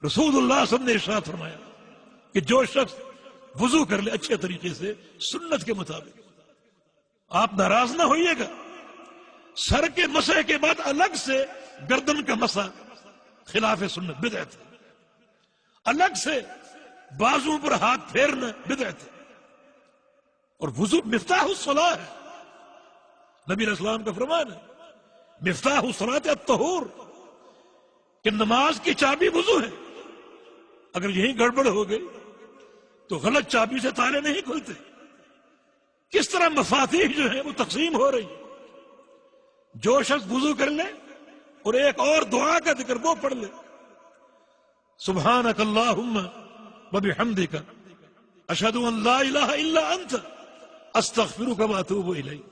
رسول اللہ صلی اللہ علیہ وسلم نے ارشاد فرمایا کہ جو شخص وضو کر لے اچھے طریقے سے سنت کے مطابق، آپ ناراض نہ ہوئیے گا، سر کے مسح کے بعد الگ سے گردن کا مسح خلاف سنت بدعت ہے، الگ سے بازو پر ہاتھ پھیرنا بدعت ہے، اور وضو مفتاح الصلاح ہے، نبی علیہ السلام کا فرمان ہے مفتاح الصلاۃ الطہور، کہ نماز کی چابی وضو ہے، اگر یہیں گڑبڑ ہو گئی تو غلط چابی سے تالے نہیں کھلتے۔ کس طرح مفاتیح جو ہیں وہ تقسیم ہو رہی ہیں، جو شخص وضو کر لے اور ایک اور دعا کا ذکر وہ پڑھ لے، سبحانک اللہم وبحمدک اشہد ان لا الہ الا انت استغفرک واتوب الیک،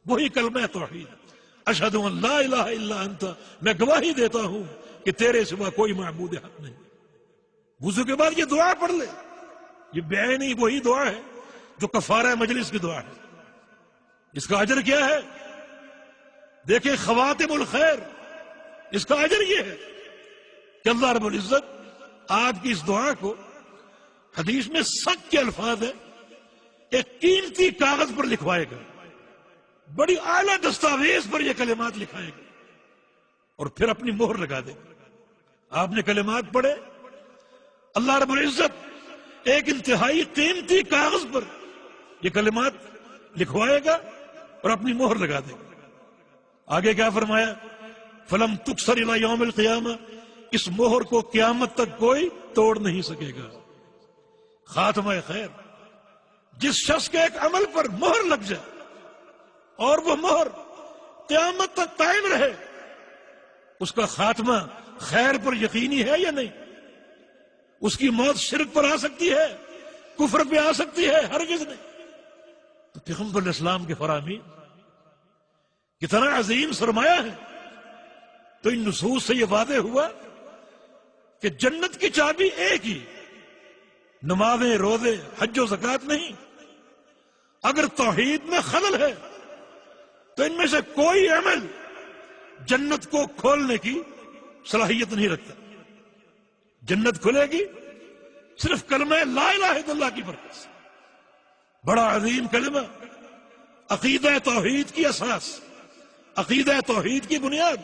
وہی کلمہ توحید، اشہد ان لا الہ الا انت، میں گواہی دیتا ہوں کہ تیرے سوا کوئی معبود حق نہیں۔ وضو کے بعد یہ دعا پڑھ لے، یہ بعینی وہی دعا ہے جو کفارہ مجلس کی دعا ہے۔ اس کا اجر کیا ہے؟ دیکھیں خواتم الخیر، اس کا اجر یہ ہے کہ اللہ رب العزت آپ کی اس دعا کو، حدیث میں سخت کے الفاظ ہے، ایک قیمتی کاغذ پر لکھوائے گا، بڑی اعلیٰ دستاویز پر یہ کلمات لکھائے گا اور پھر اپنی مہر لگا دے گا۔ آپ نے کلمات پڑھے، اللہ رب العزت ایک انتہائی قیمتی کاغذ پر یہ کلمات لکھوائے گا اور اپنی مہر لگا دے گا۔ آگے کیا فرمایا؟ فلم تکسر الی یوم القیامہ، اس مہر کو قیامت تک کوئی توڑ نہیں سکے گا۔ خاتمہ خیر، جس شخص کے ایک عمل پر مہر لگ جائے اور وہ مہر قیامت تک قائم رہے، اس کا خاتمہ خیر پر یقینی ہے یا نہیں؟ اس کی موت شرک پر آ سکتی ہے، کفر پہ آ سکتی ہے؟ ہرگز نہیں۔ تو پیغمبر علیہ السلام کے فرامین کتنا عظیم سرمایہ ہے۔ تو ان نصوص سے یہ واضح ہوا کہ جنت کی چابی ایک ہی، نمازیں، روزے، حج و زکوٰۃ نہیں۔ اگر توحید میں خلل ہے تو ان میں سے کوئی عمل جنت کو کھولنے کی صلاحیت نہیں رکھتا۔ جنت کھلے گی صرف کلمہ لا الہ الا اللہ کی برکت سے۔ بڑا عظیم کلمہ، عقیدہ توحید کی اساس، عقیدہ توحید کی بنیاد۔